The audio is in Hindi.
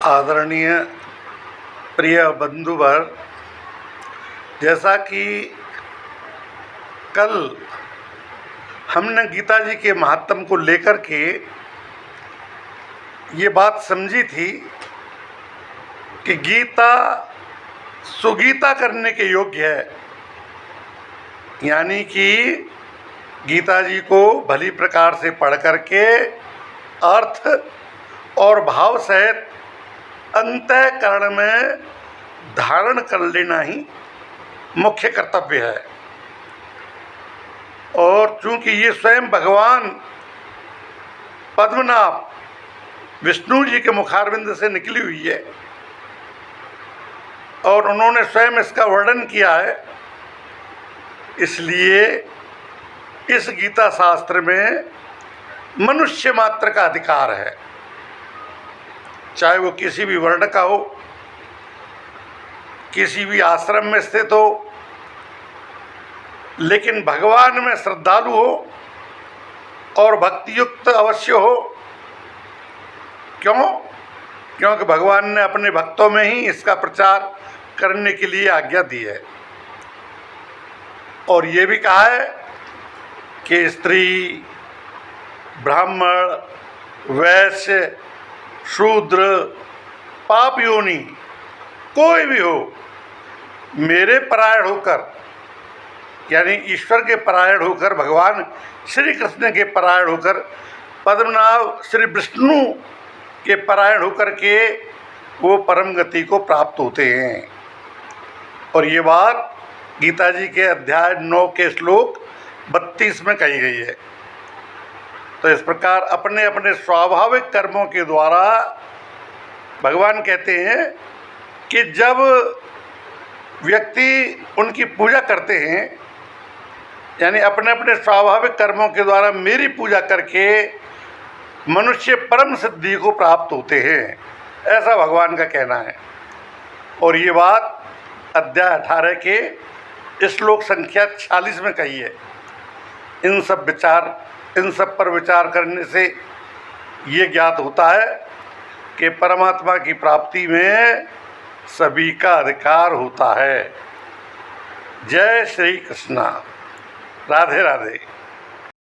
आदरणीय प्रिय बंधुवर, जैसा कि कल हमने गीता जी के महात्म को लेकर के ये बात समझी थी कि गीता सुगीता करने के योग्य है, यानी कि गीता जी को भली प्रकार से पढ़ करके अर्थ और भाव सहित अंतःकरण में धारण कर लेना ही मुख्य कर्तव्य है। और चूंकि ये स्वयं भगवान पद्मनाभ विष्णु जी के मुखारविंद से निकली हुई है और उन्होंने स्वयं इसका वर्णन किया है, इसलिए इस गीता शास्त्र में मनुष्य मात्र का अधिकार है, चाहे वो किसी भी वर्ण का हो, किसी भी आश्रम में स्थित हो, लेकिन भगवान में श्रद्धालु हो और भक्ति युक्त अवश्य हो। क्यों? क्योंकि भगवान ने अपने भक्तों में ही इसका प्रचार करने के लिए आज्ञा दी है और ये भी कहा है कि स्त्री, ब्राह्मण, वैश्य, शूद्र, पाप योनि कोई भी हो, मेरे परायण होकर, यानी ईश्वर के परायण होकर, भगवान श्री कृष्ण के परायण होकर, पद्मनाभ श्री विष्णु के परायण होकर के वो परम गति को प्राप्त होते हैं। और ये बात गीता जी के अध्याय 9 के श्लोक 32 में कही गई है। तो इस प्रकार अपने अपने स्वाभाविक कर्मों के द्वारा भगवान कहते हैं कि जब व्यक्ति उनकी पूजा करते हैं, यानी अपने अपने स्वाभाविक कर्मों के द्वारा मेरी पूजा करके मनुष्य परम सिद्धि को प्राप्त होते हैं, ऐसा भगवान का कहना है। और ये बात अध्याय 18 के श्लोक संख्या 46 में कही है। इन सब पर विचार करने से ये ज्ञात होता है कि परमात्मा की प्राप्ति में सभी का अधिकार होता है। जय श्री कृष्णा। राधे राधे।